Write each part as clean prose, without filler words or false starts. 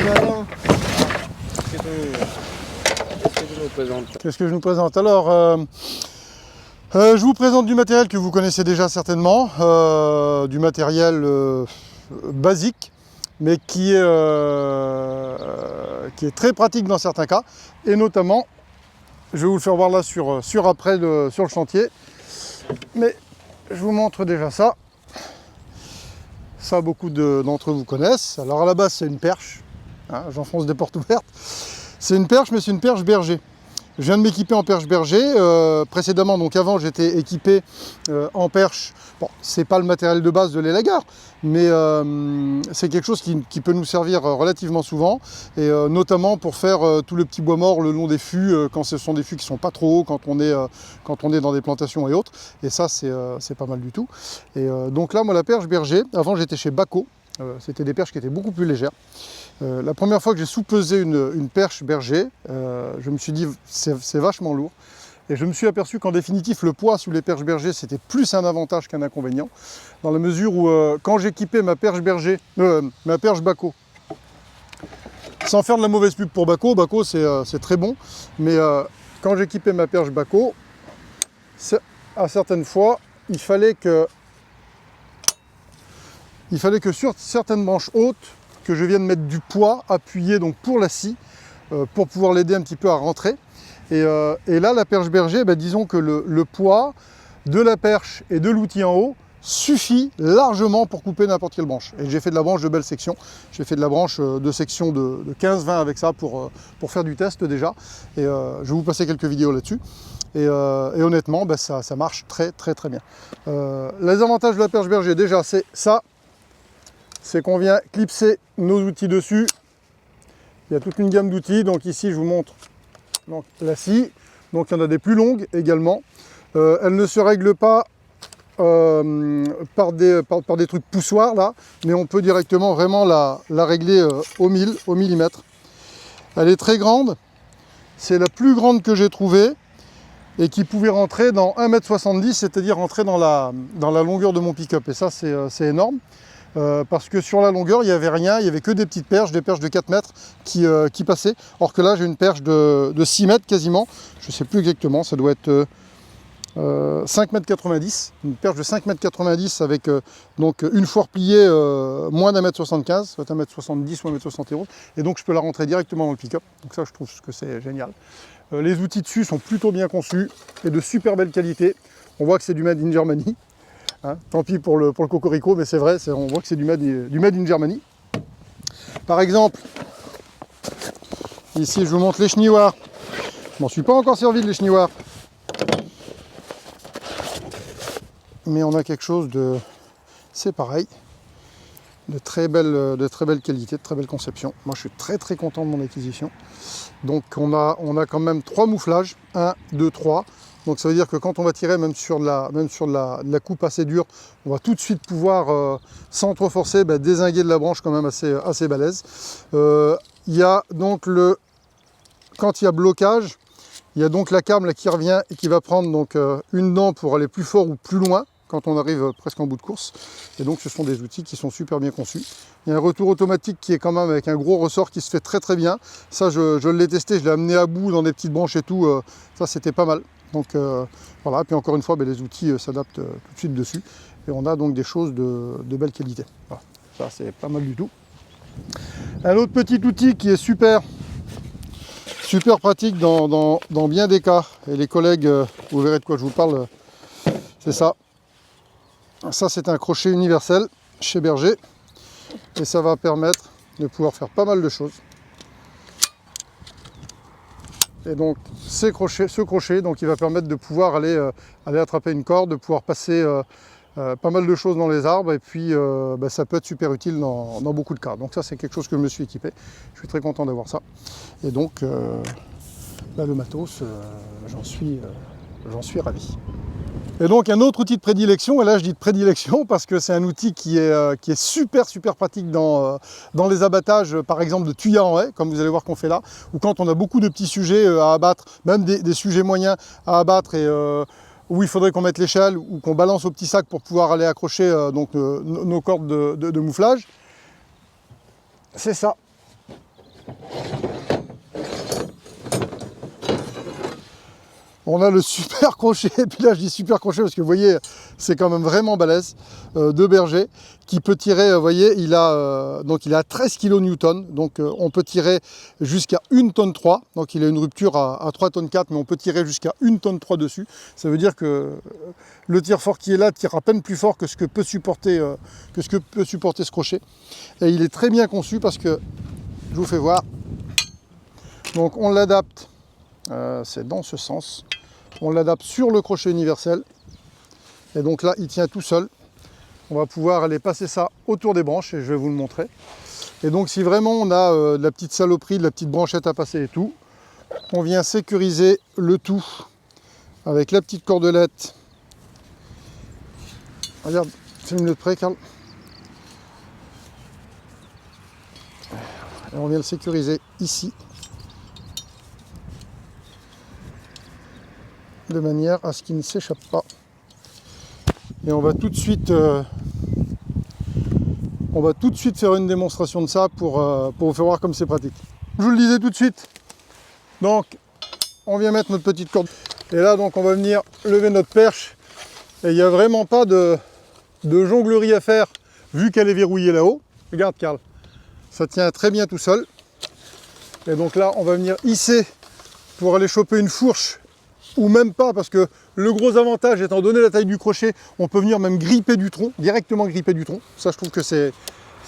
Alain, qu'est-ce que tu nous présentes? Qu'est-ce que je nous présente? Alors, je vous présente du matériel que vous connaissez déjà certainement, du matériel basique, mais qui est très pratique dans certains cas, et notamment, je vais vous le faire voir là sur le chantier, mais je vous montre déjà ça. Ça, beaucoup d'entre vous connaissent. Alors à la base, c'est une perche, hein, j'enfonce des portes ouvertes. C'est une perche, mais c'est une perche berger. Je viens de m'équiper en perche berger. Précédemment, donc avant, j'étais équipé en perche. Bon, c'est pas le matériel de base de l'élagueur, mais c'est quelque chose qui peut nous servir relativement souvent, et notamment pour faire tout le petit bois mort le long des fûts, quand ce sont des fûts qui sont pas trop hauts, quand on est dans des plantations et autres. Et ça, c'est pas mal du tout. Et donc là, moi, la perche berger, avant, j'étais chez Baco. C'était des perches qui étaient beaucoup plus légères. La première fois que j'ai sous-pesé une perche berger, je me suis dit c'est vachement lourd, et je me suis aperçu qu'en définitive le poids sous les perches berger c'était plus un avantage qu'un inconvénient, dans la mesure où quand j'équipais ma perche berger, ma perche Baco, sans faire de la mauvaise pub pour Baco, Baco c'est très bon, mais quand j'équipais ma perche Baco, à certaines fois il fallait que sur certaines branches hautes, que je vienne mettre du poids appuyé donc pour la scie, pour pouvoir l'aider un petit peu à rentrer. Et là, la perche berger, disons que le poids de la perche et de l'outil en haut suffit largement pour couper n'importe quelle branche. Et j'ai fait de la branche de belle section. J'ai fait de la branche de section de 15-20 avec ça pour faire du test déjà. Et je vais vous passer quelques vidéos là-dessus. Et honnêtement, ça marche très bien. Les avantages de la perche berger, déjà, c'est ça. C'est qu'on vient clipser nos outils dessus. Il y a toute une gamme d'outils. Donc ici, je vous montre donc, la scie. Donc il y en a des plus longues également. Elle ne se règle pas par des trucs poussoirs là, mais on peut directement vraiment la régler au millimètre. Elle est très grande. C'est la plus grande que j'ai trouvée et qui pouvait rentrer dans 1,70 m, c'est-à-dire rentrer dans la longueur de mon pick-up. Et ça, c'est énorme. Parce que sur la longueur, il n'y avait rien, il n'y avait que des petites perches, des perches de 4 mètres qui passaient. Or que là, j'ai une perche de 6 mètres quasiment, je ne sais plus exactement, ça doit être 5,90 m, une perche de 5,90 m avec donc une foire pliée moins d'1,75 m, soit 1,70 m ou 1,71 m, et donc je peux la rentrer directement dans le pick-up. Donc ça, je trouve que c'est génial. Les outils dessus sont plutôt bien conçus et de super belle qualité. On voit que c'est du Made in Germany. Hein, tant pis pour le cocorico, mais c'est vrai, on voit que c'est du made in Germany. Par exemple, ici je vous montre les chenilloirs. Je m'en suis pas encore servi de les chenilloirs. Mais on a quelque chose de... C'est pareil. De très belle qualité, de très belle conception. Moi je suis très content de mon acquisition. Donc on a quand même 3 mouflages. 1, 2, 3. Donc ça veut dire que quand on va tirer, même sur de la coupe assez dure, on va tout de suite pouvoir, sans trop forcer, dézinguer de la branche quand même assez balèze. Il y a donc quand il y a blocage, il y a donc la câble là, qui revient et qui va prendre donc, une dent pour aller plus fort ou plus loin quand on arrive presque en bout de course. Et donc ce sont des outils qui sont super bien conçus. Il y a un retour automatique qui est quand même avec un gros ressort qui se fait très bien. Ça je l'ai testé, je l'ai amené à bout dans des petites branches et tout, ça c'était pas mal. Donc voilà, puis encore une fois, les outils s'adaptent tout de suite dessus. Et on a donc des choses de belle qualité. Voilà. Ça c'est pas mal du tout. Un autre petit outil qui est super pratique dans bien des cas. Et les collègues, vous verrez de quoi je vous parle, c'est ça. Ça c'est un crochet universel chez Berger. Et ça va permettre de pouvoir faire pas mal de choses. Et donc ce crochet, donc, il va permettre de pouvoir aller attraper une corde, de pouvoir passer pas mal de choses dans les arbres, et puis ça peut être super utile dans beaucoup de cas. Donc ça c'est quelque chose que je me suis équipé. Je suis très content d'avoir ça. Et donc le matos, j'en suis ravi. Et donc un autre outil de prédilection, et là je dis de prédilection parce que c'est un outil qui est super pratique dans les abattages, par exemple de tuyas en haie, comme vous allez voir qu'on fait là, ou quand on a beaucoup de petits sujets à abattre, même des sujets moyens à abattre, et où il faudrait qu'on mette l'échelle ou qu'on balance au petit sac pour pouvoir aller accrocher nos cordes de mouflage. C'est ça. On a le super crochet, et puis là je dis super crochet parce que vous voyez, c'est quand même vraiment balèze, de Berger, qui peut tirer, vous voyez, il a 13 kN, donc on peut tirer jusqu'à 1 tonne 3, donc il a une rupture à 3 tonnes 4, mais on peut tirer jusqu'à 1 tonne 3 dessus. Ça veut dire que le tire fort qui est là tire à peine plus fort que ce que peut supporter ce crochet. Et il est très bien conçu parce que, je vous fais voir, donc on l'adapte. C'est dans ce sens. On l'adapte sur le crochet universel. Et donc là, il tient tout seul. On va pouvoir aller passer ça autour des branches et je vais vous le montrer. Et donc si vraiment on a de la petite saloperie, de la petite branchette à passer et tout, on vient sécuriser le tout avec la petite cordelette. Regarde, filme-le de près, Carl. Et on vient le sécuriser ici. De manière à ce qu'il ne s'échappe pas. Et on va tout de suite faire une démonstration de ça pour vous faire voir comme c'est pratique. Je vous le disais tout de suite. Donc on vient mettre notre petite corde. Et là donc on va venir lever notre perche. Et il n'y a vraiment pas de jonglerie à faire vu qu'elle est verrouillée là-haut. Regarde Carl, ça tient très bien tout seul. Et donc là on va venir hisser pour aller choper une fourche. Ou même pas, parce que le gros avantage, étant donné la taille du crochet, on peut venir même gripper du tronc, directement gripper du tronc. Ça, je trouve que c'est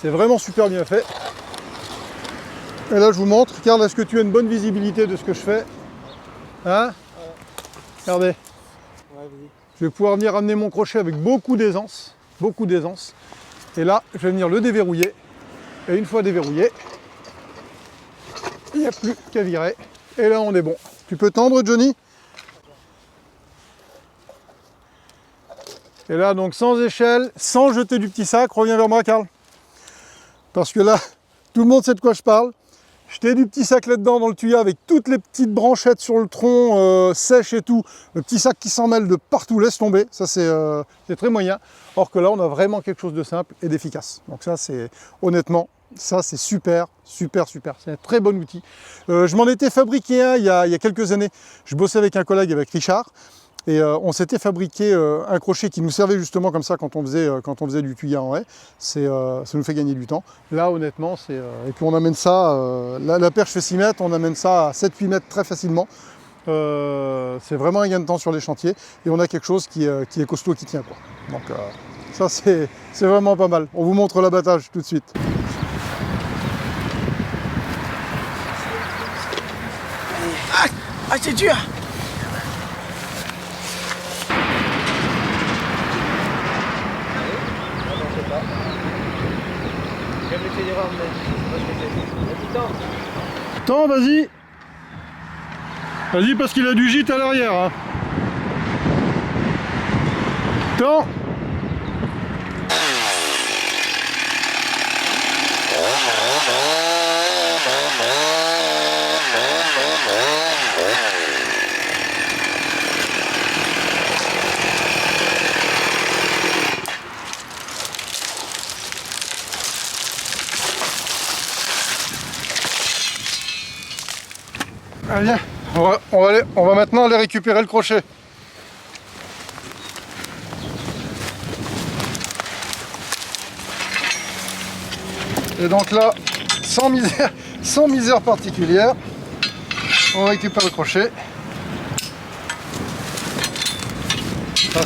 vraiment super bien fait. Et là, je vous montre. Carl, est-ce que tu as une bonne visibilité de ce que je fais? Hein? Ouais. Regardez. Ouais, vas-y. Je vais pouvoir venir amener mon crochet avec beaucoup d'aisance. Beaucoup d'aisance. Et là, je vais venir le déverrouiller. Et une fois déverrouillé, il n'y a plus qu'à virer. Et là, on est bon. Tu peux tendre, Johnny? Et là, donc sans échelle, sans jeter du petit sac, reviens vers moi, Carl. Parce que là, tout le monde sait de quoi je parle. Jetez du petit sac là-dedans dans le tuyau avec toutes les petites branchettes sur le tronc, sèches et tout. Le petit sac qui s'en mêle de partout, laisse tomber. Ça, c'est très moyen. Or que là, on a vraiment quelque chose de simple et d'efficace. Donc ça, c'est honnêtement, ça, c'est super, super, super. C'est un très bon outil. Je m'en étais fabriqué un il y a quelques années. Je bossais avec un collègue, avec Richard. Et on s'était fabriqué un crochet qui nous servait justement comme ça quand on faisait du tuyau en haie. Ça nous fait gagner du temps. Là, honnêtement, et puis on amène ça, la perche fait 6 mètres, on amène ça à 7-8 mètres très facilement. C'est vraiment un gain de temps sur les chantiers. Et on a quelque chose qui est costaud, qui tient, quoi. Donc ça, c'est vraiment pas mal. On vous montre l'abattage tout de suite. Ah, c'est dur! Attends, vas-y. Vas-y, parce qu'il a du gîte à l'arrière. Hein. Attends. Allez, on va maintenant aller récupérer le crochet. Et donc là, sans misère particulière, on récupère le crochet. Ça,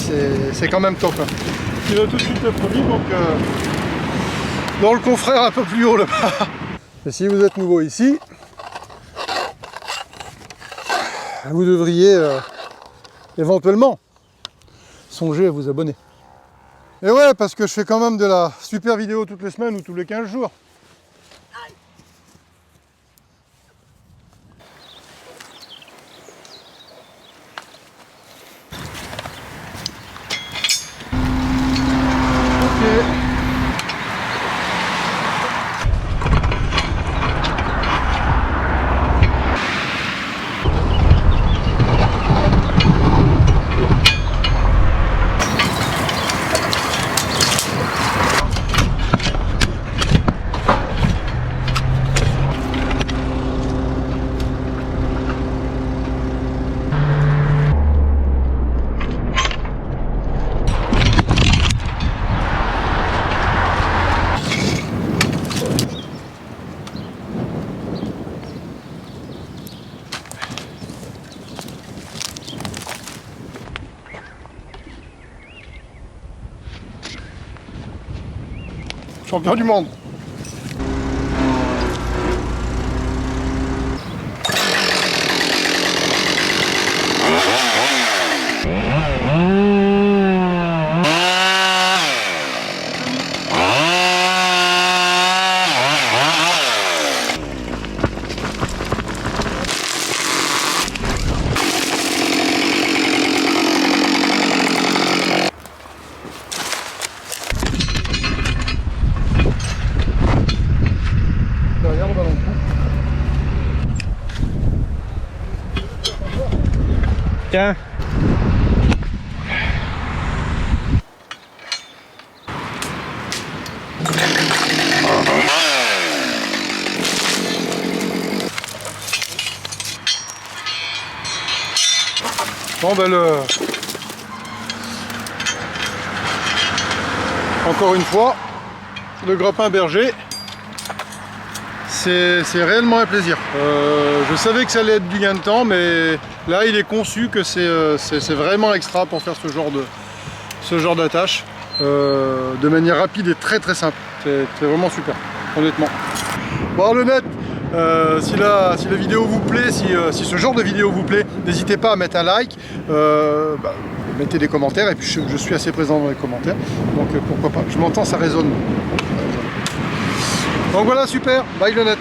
c'est quand même top. Hein. Il va tout de suite être mis, donc dans le confrère un peu plus haut là-bas. Et si vous êtes nouveau ici, vous devriez éventuellement songer à vous abonner. Et ouais, parce que je fais quand même de la super vidéo toutes les semaines ou tous les 15 jours. champion du monde. Derrière le ballon de coup. Tiens. Bon ben encore une fois, le grappin berger, c'est réellement un plaisir. Je savais que ça allait être du gain de temps, mais là il est conçu que c'est vraiment extra pour faire ce genre d'attache de manière rapide et très très simple. C'est vraiment super, honnêtement. Bon le net, si la vidéo vous plaît, si ce genre de vidéo vous plaît, n'hésitez pas à mettre un like, mettez des commentaires, et puis je suis assez présent dans les commentaires, donc pourquoi pas. Je m'entends, ça résonne. Donc voilà, super, bye le net.